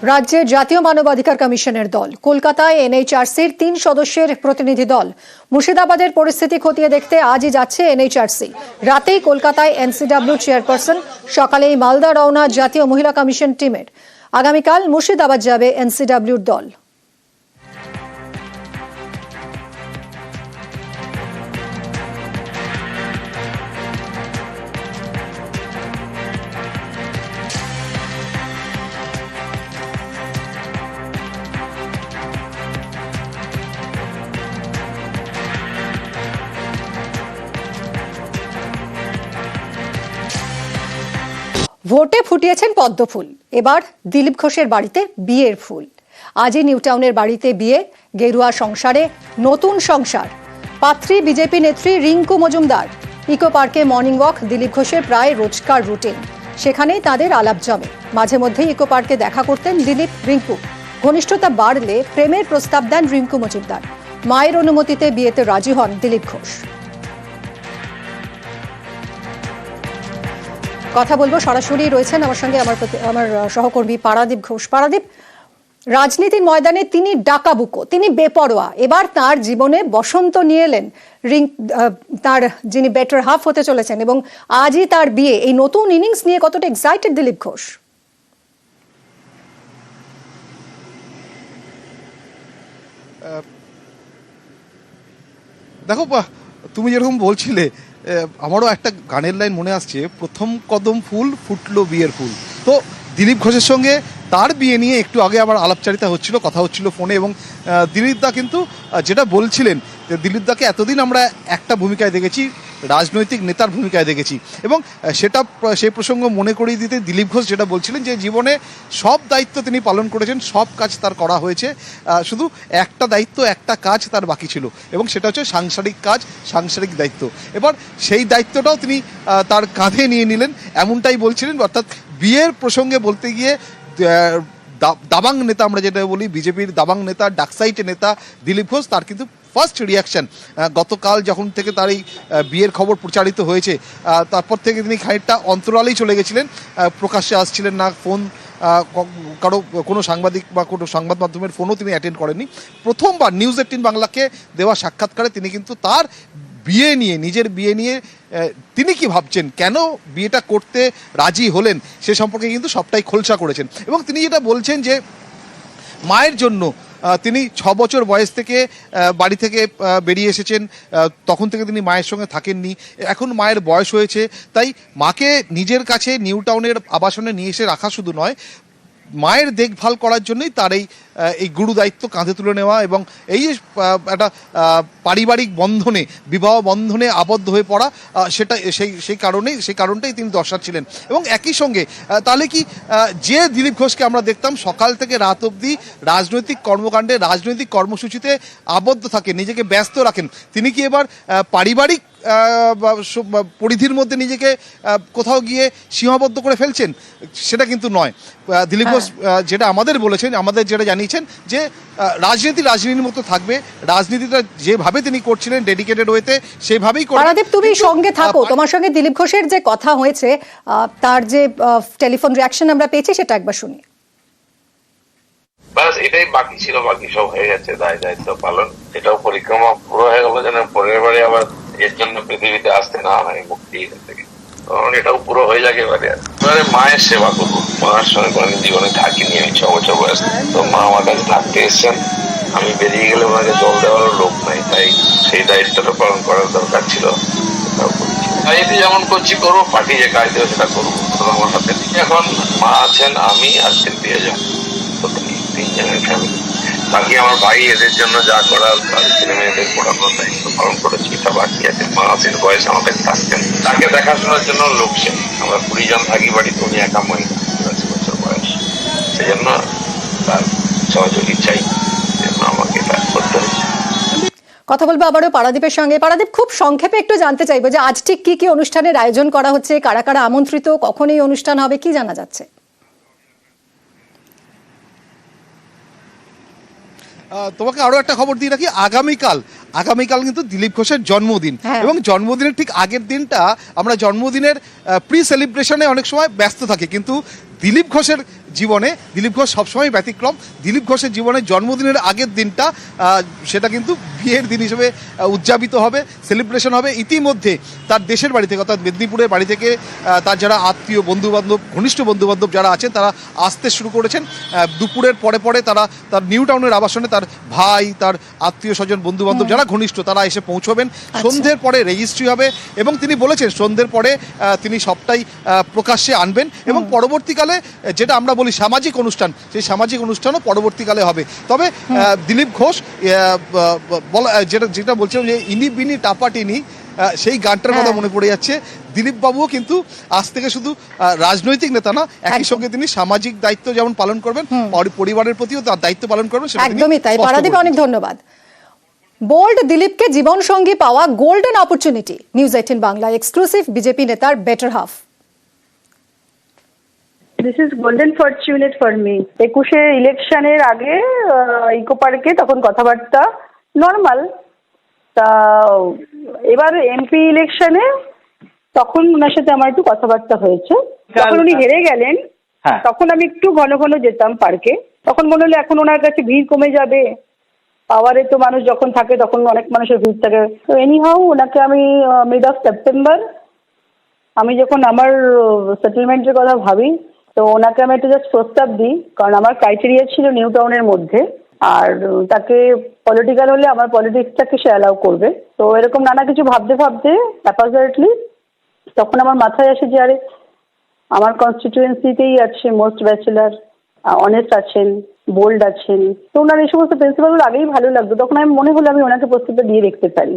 রাজ্যের জাতীয় মানবাধিকার কমিশনের দল কলকাতায় এনএইচআরসির 3 সদস্যের প্রতিনিধি দল মুর্শিদাবাদের পরিস্থিতি খতিয়ে দেখতে আজই যাচ্ছে এনএইচআরসি। রাতেই কলকাতায় এনসিডব্লিউ চেয়ারপারসন, সকালেই মালদা রওনা জাতীয় মহিলা কমিশন টিমের। আগামীকাল মুর্শিদাবাদ যাবে এনসিডব্লিউর দল। ভোটে ফুটিয়েছেন পদ্ম ফুল, এবার দিলীপ ঘোষের বাড়িতে বিয়ের ফুল। আজই নিউটাউনের বাড়িতে বিয়ে, গেরুয়া সংসারে নতুন সংসার। পাত্রী বিজেপি নেত্রী রিঙ্কু মজুমদার। ইকো পার্কে মর্নিং ওয়াক দিলীপ ঘোষের প্রায় রোজকার রুটিন। সেখানেই তাদের আলাপ জমে। মাঝে মধ্যেই ইকো পার্কে দেখা করতেন দিলীপ রিঙ্কু। ঘনিষ্ঠতা বাড়লে প্রেমের প্রস্তাব দেন রিঙ্কু মজুমদার। মায়ের অনুমতিতে বিয়েতে রাজি হন দিলীপ ঘোষ। কথা বলবো, সরাসরি রয়েছেন আমার সঙ্গে আমার সহকর্মী পারাদীপ ঘোষ। পারাদীপ, রাজনীতির ময়দানে তিনি ডাকাবুকো, তিনি বেপরোয়া। এবার তার জীবনে বসন্ত নিয়ে এলেন তার যিনি বেটার হাফ হতে চলেছেন, এবং আজই তার বিয়ে। এই নতুন ইনিংস নিয়ে কতটা এক্সাইটেড দিলীপ ঘোষ? দেখো, তুমি যেরকম বলছিলে, আমারও একটা গানের লাইন মনে আসছে, প্রথম কদম ফুল ফুটলো বিয়ের ফুল। তো দিলীপ ঘোষের সঙ্গে তার বিয়ে নিয়ে একটু আগে আমার আলাপচারিতা হচ্ছিল, কথা হচ্ছিল ফোনে, এবং দিলীপ দা কিন্তু যেটা বলছিলেন, দিলীপ দাকে এতদিন আমরা একটা ভূমিকায় দেখেছি, রাজনৈতিক নেতার ভূমিকায় দেখেছি, এবং সেই প্রসঙ্গ মনে করিয়ে দিতে দিলীপ ঘোষ যেটা বলছিলেন যে জীবনে সব দায়িত্ব তিনি পালন করেছেন, সব কাজ তার করা হয়েছে, শুধু একটা দায়িত্ব, একটা কাজ তার বাকি ছিল, এবং সেটা হচ্ছে সাংসারিক কাজ, সাংসারিক দায়িত্ব। এবার সেই দায়িত্বটাও তিনি তার কাঁধে নিয়ে নিলেন, এমনটাই বলছিলেন। অর্থাৎ বিয়ের প্রসঙ্গে বলতে গিয়ে দাবাং নেতা, আমরা যেটা বলি বিজেপির দাবাং নেতা, ডাকসাইটের নেতা দিলীপ ঘোষ, তার কিন্তু ফার্স্ট রিয়াকশান গতকাল যখন থেকে তার এই বিয়ের খবর প্রচারিত হয়েছে, তারপর থেকে তিনি খানিকটা অন্তরালেই চলে গেছিলেন, প্রকাশ্যে আসছিলেন না, ফোন কোনো সাংবাদিক বা কোনো সংবাদ মাধ্যমের ফোনও তিনি অ্যাটেন্ড করেননি। প্রথমবার নিউজ 18 বাংলাকে দেওয়া সাক্ষাৎকারে তিনি কিন্তু তার বিয়ে নিয়ে, নিজের বিয়ে নিয়ে তিনি কি ভাবছেন, কেন বিয়েটা করতে রাজি হলেন, সে সম্পর্কে কিন্তু সবটাই খোলসা করেছেন। এবং তিনি যেটা বলছেন যে মায়ের জন্য তিনি 6 বছর বয়স থেকে বাড়ি থেকে বেরিয়ে এসেছেন, তখন থেকে তিনি মায়ের সঙ্গে থাকেননি। এখন মায়ের বয়স হয়েছে, তাই মাকে নিজের কাছে নিউটাউনের আবাসনে নিয়ে এসে রাখা শুধু নয়, মায়ের দেখভাল করার জন্যই তার এই গুরু দায়িত্ব কাঁধে তুলে নেওয়া, এবং এই একটা পারিবারিক বন্ধনে, বিবাহ বন্ধনে আবদ্ধ হয়ে পড়া, সেটা সেই কারণটাই তিনি দর্শাচ্ছিলেন। এবং একই সঙ্গে তাহলে কি, যে দিলীপ ঘোষকে আমরা দেখতাম সকাল থেকে রাত অবধি রাজনৈতিক কর্মকাণ্ডে, রাজনৈতিক কর্মসূচিতে আবদ্ধ থাকেন, নিজেকে ব্যস্ত রাখেন, তিনি কি এবার পারিবারিক পরিধির মধ্যে নিজেকে কোথাও গিয়ে সীমাবদ্ধ করে ফেলছেন? সেটা কিন্তু নয়। দিলীপ ঘোষ যেটা আমাদের বলেছেন, আমাদের যেটা জানিয়েছেন, যে রাজনীতির মতো থাকবে, রাজনীতিটা যেভাবে তিনি করছিলেন ডেডিকেটেড ওয়েতে, সেভাবেই করবেন। পারাদীপ, তুমি সঙ্গে থাকো, তোমার সঙ্গে দিলীপ ঘোষের যে কথা হয়েছে, তার যে টেলিফোন রিয়াকশন আমরা পেয়েছি, সেটা একবার শুনি। ব্যাস এটাই বাকি ছিল, বাকি সব হয়ে গেছে, দায়িত্ব পালন। এটাও পরিক্রমা পুরো হয়ে গেল, যেন পরের বারে আবার এর জন্য পৃথিবীতে আসতে না হয়, মুক্তি থেকে, কারণ এটাও পুরো হয়ে যাবে। এবারে মায়ের সেবা করবো। মায়ের সঙ্গে কোনোদিন জীবনে থাকিনি আমি 6 বছর বয়স, তো মা আমার কাছে থাকতে এসছেন, আমি বেরিয়ে গেলে ওনাকে জল দেওয়ারও লোক নাই, তাই সেই দায়িত্বটা পালন করার দরকার ছিল, সেটাও করছি। রাজনীতি যেমন করছি করবো, পার্টি যে কাজ দেবে সেটা করবো, আমার হাতে। এখন মা আছেন, আমি আর 3জনের ফ্যামিলি। বাকি আমার ভাই এদের জন্য যা করার, ছেলে মেয়েদের পড়ানোর দায়িত্ব পালন করেছি, এটা বাকি আছে। মা আছেন, বয়স আমাদের থাকতেন, তাকে দেখাশোনার জন্য লোক চাই। আমরা 20 জন থাকি বাড়িতে, উনি একা মহিলা, 80 বছর বয়স, সেই জন্য তার সহযোগী চাই, আমাকে এটা করতে হয়েছে। কথা বলবো আবারও পারাদীপের সঙ্গে। পারাদীপ, খুব সংক্ষেপে একটু জানতে চাইবো যে আজ ঠিক কি অনুষ্ঠানের আয়োজন করা হচ্ছে, কারা কারা আমন্ত্রিত, কখন এই অনুষ্ঠান হবে, কি জানা যাচ্ছে? তোমাকে আরো একটা খবর দিয়ে রাখি, আগামীকাল কিন্তু দিলীপ ঘোষের জন্মদিন, এবং জন্মদিনের ঠিক আগের দিনটা আমরা জন্মদিনের প্রি সেলিব্রেশনে অনেক সময় ব্যস্ত থাকি, কিন্তু দিলীপ ঘোষের জীবনে দিলীপ ঘোষ সবসময় ব্যতিক্রম। দিলীপ ঘোষের জীবনের জন্মদিনের আগের দিনটা সেটা কিন্তু বিয়ের দিন হিসেবে উদযাপিত হবে, সেলিব্রেশন হবে। ইতিমধ্যে তার দেশের বাড়ি থেকে অর্থাৎ মেদিনীপুরের বাড়ি থেকে তার যারা আত্মীয় বন্ধুবান্ধব, ঘনিষ্ঠ বন্ধুবান্ধব যারা আছেন তারা আসতে শুরু করেছেন। দুপুরের পরে পরে তারা তার নিউ টাউনের আবাসনে তার ভাই, তার আত্মীয় স্বজন, বন্ধুবান্ধব যারা ঘনিষ্ঠ তারা এসে পৌঁছবেন। সন্ধ্যের পরে রেজিস্ট্রি হবে এবং তিনি বলেছেন সন্ধ্যের পরে তিনি সবটাই প্রকাশ্যে আনবেন এবং পরবর্তীকালে যেটা আমরা বলি সামাজিক অনুষ্ঠান, সেই সামাজিক অনুষ্ঠানও পরবর্তীকালে হবে। তবে দিলীপ ঘোষ যেটা বলছিলাম যে ইনি বিনি টাপাটিনি, সেই গানটার কথা মনে পড়ে যাচ্ছে। দিলীপ বাবুও কিন্তু আজ থেকে শুধু রাজনৈতিক নেতা না, একই সঙ্গে তিনি সামাজিক দায়িত্ব যেমন পালন করবেন, পরিবারের প্রতিও তার দায়িত্ব পালন করবেন। একদমই তাই। পারাদীপ, অনেক ধন্যবাদ। বোল্ড দিলীপকে জীবন সঙ্গী পাওয়া golden opportunity. News 18 Bangla exclusive BJP নেতার better half. This is golden fortunate for me. 21-এ ইলেকশনের আগে ইকো পার্কে তখন কথাবার্তা নর্মাল, তা এবার এমপি ইলেকশনে তখন ওনার সাথে আমার একটু কথাবার্তা হয়েছে। যখন উনি হেরে গেলেন তখন আমি একটু ঘন ঘন যেতাম পার্কে। তখন মনে হলো এখন ওনার কাছে ভিড় কমে যাবে, পাওয়ারে তো মানুষ যখন থাকে তখন অনেক মানুষের ভিড় থাকে। তো এনিহাউ ওনাকে আমি মিড অফ সেপ্টেম্বর আমি যখন আমার সেটেলমেন্টের কথা ভাবি, তো ওনাকে আমি একটা জাস্ট প্রস্তাব দিই, কারণ আমার ক্রাইটেরিয়া ছিল নিউ টাউনের মধ্যে, আর তাকে পলিটিক্যাল হলে আমার পলিটিক্সটাকে সে অ্যালাউ করবে। তো এরকম নানা কিছু ভাবতে ভাবতে অ্যাপারেটলি তখন আমার মাথায় আসে যে আরে আমার কনস্টিটিউয়েন্সিতেই আছে মোস্ট ব্যাচেলার, অনেস্ট আছেন, বোল্ড আছেন, তো ওনার এই সমস্ত প্রিন্সিপালগুলো আগেই ভালো লাগতো। তখন আমি মনে হলো আমি ওনাকে প্রস্তাবটা দিয়ে দেখতে পারি।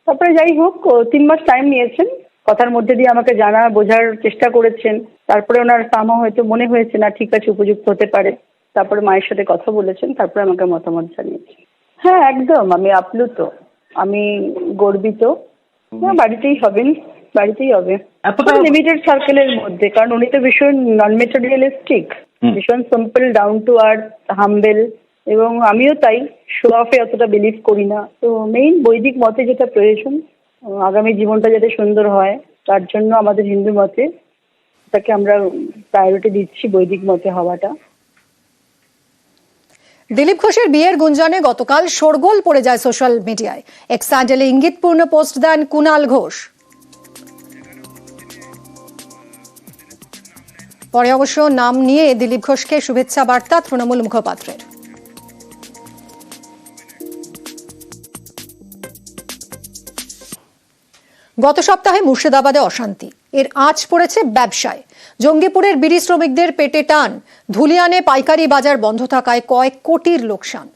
তারপরে যাই হোক 3 মাস টাইম নিয়েছেন, কথার মধ্যে দিয়ে আমাকে জানা বোঝার চেষ্টা করেছেন। তারপরে ওনার সামা হয়তো মনে হয়েছে না ঠিক আছে, উপযুক্ত হতে পারে। তারপরে মায়ের সাথে কথা বলেছেন, তারপরে আমাকে মতামত জানিয়েছেন। হ্যাঁ একদম, আমি আপ্লুত, আমি গর্বিত। বাড়িতেই হবেন, বাড়িতেই হবে, লিমিটেড সার্কেলের মধ্যে, কারণ উনি তো ভীষণ নন মেটেরিয়ালিস্টিক, ভীষণ simple, down to earth, humble, এবং আমিও তাই। শো অফে অতটা বিলিভ করি না। তো মেইন বৈদিক মতে যেটা প্রয়োজন, আগামী জীবনটা যাতে সুন্দর হয়, তার জন্য আমাদের হিন্দু মতে তাকে আমরা প্রায়োরিটি দিচ্ছি, বৈদিক মতে হওয়াটা। দিলীপ ঘোষের বিয়ের গুঞ্জনে গতকাল শোরগোল পড়ে যায় সোশ্যাল মিডিয়ায়। এক্স হ্যান্ডেলে ইঙ্গিতপূর্ণ পোস্ট দেন কুণাল ঘোষ। পরে অবশ্য নাম নিয়ে দিলীপ ঘোষকে শুভেচ্ছা বার্তা তৃণমূল মুখপাত্রের। গত সপ্তাহে মুর্শিদাবাদে অশান্তি, এর আঁচ পড়েছে ব্যবসায়। জঙ্গিপুরের বিড়ি শ্রমিকদের পেটে টান, ধুলিয়ানে পাইকারি বাজার বন্ধ থাকায় কয়েক কোটির লোকসান।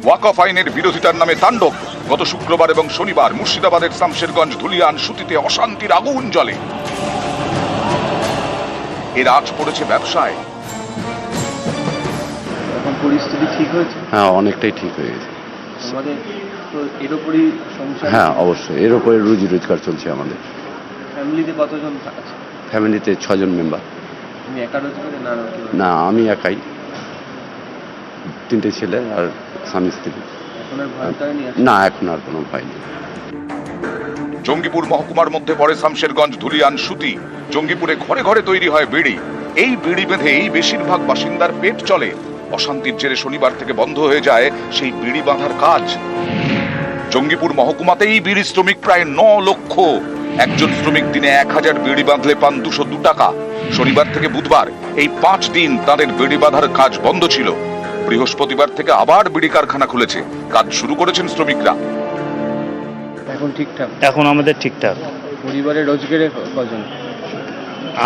ওয়াকফ আইনের বিরোধিতার নামে তাণ্ডব। গত শুক্রবার এবং শনিবার মুর্শিদাবাদের শামশেরগঞ্জ, ধুলিয়ান, সুতিতে অশান্তির আগুন জ্বলে। এর আঁচ পড়েছে ব্যবসায়। এখন পরিস্থিতি ঠিক হয়েছে? হ্যাঁ, অনেকটাই ঠিক হয়ে গেছে। আমাদের তো এর উপরই সংসার। হ্যাঁ অবশ্যই, এর উপরে রুজি রোজগার চলছে আমাদের। ফ্যামিলিতে কতজন আছে? ফ্যামিলিতে 6 জন মেম্বার। তুমি একা রোজগার? না, আমি একাই, 3টে ছেলে আর স্বামী স্ত্রী। এখন আর ভয় করেনি? না, এখন আর কোনো ভয় নেই। জঙ্গিপুর মহকুমার মধ্যে পড়ে শামশেরগঞ্জ, ধুলিয়ান, সুতি। জঙ্গিপুরে ঘরে ঘরে তৈরি হয় বিড়ি। এই বিড়ি বেঁধেই বেশিরভাগ বাসিন্দার পেট চলে। অশান্তির জেরে শনিবার থেকে বন্ধ হয়ে যায় সেই বিড়ি বাঁধার কাজ। জঙ্গিপুর মহকুমাতেই বিড়ি শ্রমিক প্রায় 9 লক্ষ। একজন শ্রমিক দিনে 1000 বিড়ি বাঁধলে পান 202 টাকা। শনিবার থেকে বুধবার এই 5 দিন তাদের বিড়ি বাঁধার কাজ বন্ধ ছিল। বৃহস্পতিবার থেকে আবার বিড়ি কারখানা খুলেছে, কাজ শুরু করেছেন শ্রমিকরা। এখন ঠিকঠাক? এখন আমাদের ঠিকঠাক। পরিবারের রোজগারে কজন?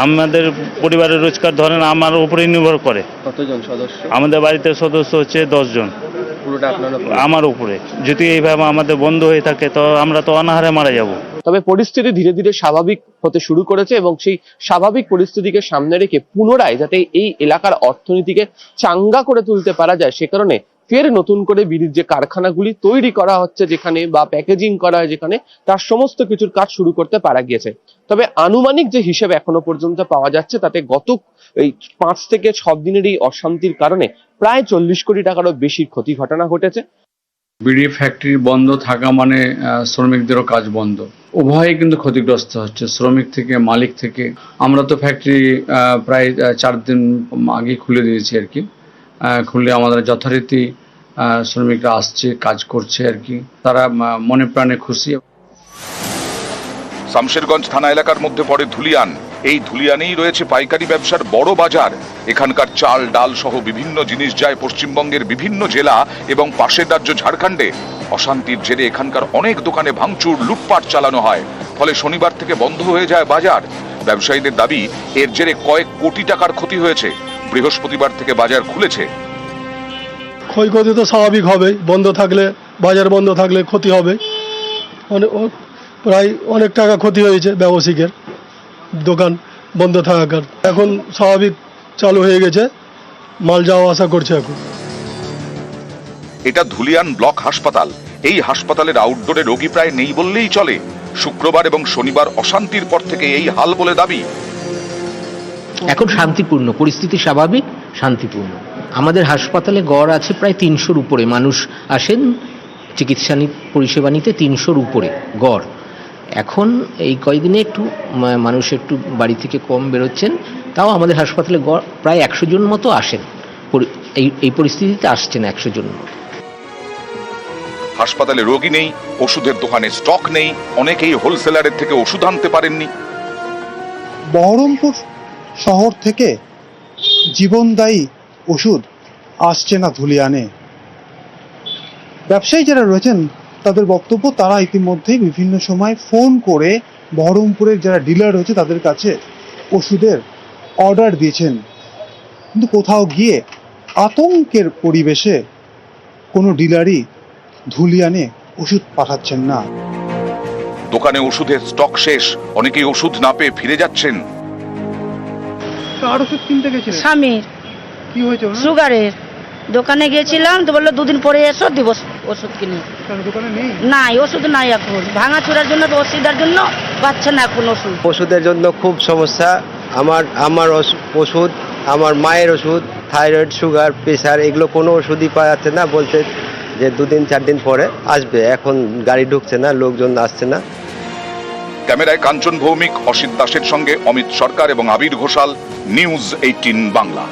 আমাদের পরিবারের রোজগার ধরেন আমার উপরেই নির্ভর করে। কতজন সদস্য? আমাদের বাড়িতে সদস্য হচ্ছে 10 জন। পুরোটা আপনার উপর? আমার উপরে। যদি এইভাবে আমাদের বন্ধ হয়ে থাকে তো আমরা তো অনাহারে মারা যাব। তবে পরিস্থিতি ধীরে ধীরে স্বাভাবিক হতে শুরু করেছে এবং সেই স্বাভাবিক পরিস্থিতিকে সামনে রেখে পুনরায় যাতে এই এলাকার অর্থনীতিকে চাঙ্গা করে তুলতে পারা যায়, সে কারণে ফের নতুন করে বিড়ির যে কারখানাগুলি তৈরি করা হচ্ছে যেখানে বা প্যাকেজিং করা হয় যেখানে, তার সমস্ত কিছুর কাজ শুরু করতে পারা গিয়েছে। তবে আনুমানিক যে হিসেব এখনো পর্যন্ত পাওয়া যাচ্ছে তাতে গত এই 5 থেকে 6 দিনের এই অশান্তির কারণে প্রায় 40 কোটি টাকারও বেশি ক্ষতি ঘটনা ঘটেছে। বিড়ি ফ্যাক্টরি বন্ধ থাকা মানে শ্রমিকদেরও কাজ বন্ধ, উভয়ই কিন্তু ক্ষতিগ্রস্ত হচ্ছে, শ্রমিক থেকে মালিক থেকে। আমরা তো ফ্যাক্টরি প্রায় 4 দিন আগে খুলে দিয়েছি আর কি। খুলে আমাদের যথারীতি শ্রমিকরা আসছে, কাজ করছে আর কি। তারা মনে প্রাণে খুশি। শামশেরগঞ্জ থানা এলাকার মধ্যে পড়ে ধুলিয়ান। এই ধুলিয়ানেই রয়েছে পাইকারি ব্যবসার বড় বাজার। এখানকার চাল ডাল সহ বিভিন্ন জিনিস যায় পশ্চিমবঙ্গের বিভিন্ন জেলা এবং পাশের রাজ্য ঝাড়খণ্ডে। অশান্তির জেরে এখানকার অনেক দোকানে ভাঙচুর, লুটপাট চালানো হয়, ফলে শনিবার থেকে বন্ধ হয়ে যায় বাজার। ব্যবসায়ীদের দাবি, এর জেরে কয়েক কোটি টাকার ক্ষতি হয়েছে। বৃহস্পতিবার থেকে বাজার খুলেছে। ক্ষয়ক্ষতি তো স্বাভাবিক হবে, বন্ধ থাকলে, বাজার বন্ধ থাকলে ক্ষতি হবে। প্রায় অনেক টাকা ক্ষতি হয়েছে ব্যবসায়ীদের, দোকান বন্ধ থাকার। এখন স্বাভাবিক চালু হয়ে গেছে, মাল যাওয়া আসা করছে এখন। এটা ধুলিয়ান ব্লক হাসপাতাল। এই হাসপাতালের আউটডোরে রোগী প্রায় নেই বললেই চলে। শুক্রবার এবং শনিবার অশান্তির পর থেকে এই হাল বলে দাবি। এখন শান্তিপূর্ণ পরিস্থিতি, স্বাভাবিক, শান্তিপূর্ণ। আমাদের হাসপাতালে গড় আছে প্রায় 300-র উপরে মানুষ আসেন চিকিৎসা পরিষেবা নিতে, 300-র উপরে গড়। এখন এই কয়েকদিনে একটু মানুষ একটু বাড়ি থেকে কম বেরোচ্ছেন, তাও আমাদের হাসপাতালে গড় প্রায় 100 জন মতো আসেন। এই পরিস্থিতিতে আসছেন 100 জন মতো। হাসপাতালে রোগী নেই, ওষুধের দোকানে স্টক নেই, অনেকেই হোলসেলারের থেকে ওষুধ আনতে পারেননি। বহরমপুর শহর থেকে জীবনদায়ী ওষুধ আসছে না ধুলিয়ানে। ব্যবসায়ী যারা রয়েছেন তাদের বক্তব্য, তারা ইতিমধ্যেই বিভিন্ন সময় ফোন করে বহরমপুরের যারা ডিলার রয়েছে তাদের কাছে ওষুধের অর্ডার দিয়েছেন, কিন্তু কোথাও গিয়ে আতঙ্কের পরিবেশে কোনো ডিলারই ধুলিয়ানে ওষুধ পাঠাচ্ছেন না। দোকানে ওষুধের স্টক শেষ, অনেকেই ওষুধ না পেয়ে ফিরে যাচ্ছেন। কার ওষুধ কিনতে গেছিলেন? স্বামীর। কি হয়েছে? সুগারের। দোকানে গিয়েছিলাম তো বললো 2 দিন পরে এসো, দিব ওষুধ কিনে। দোকানে নেই? নাই, ওষুধ নাই এখন। ভাঙাচুরার জন্য তো অসুবিধার জন্য পাচ্ছে না এখন ওষুধ। ওষুধের জন্য খুব সমস্যা। আমার ওষুধ, আমার মায়ের ওষুধ, থাইরয়েড, সুগার, প্রেশার, এগুলো কোনো ওষুধই পাওয়া যাচ্ছে না। বলছে যে 2 দিন 4 দিন পরে আসবে। এখন গাড়ি ঢুকছে না, লোকজন আসছে না। ক্যামেরায় কাঞ্চন ভৌমিক, অসিত দাসের সঙ্গে অমিত সরকার এবং আবির ঘোষাল, নিউজ 18 বাংলা।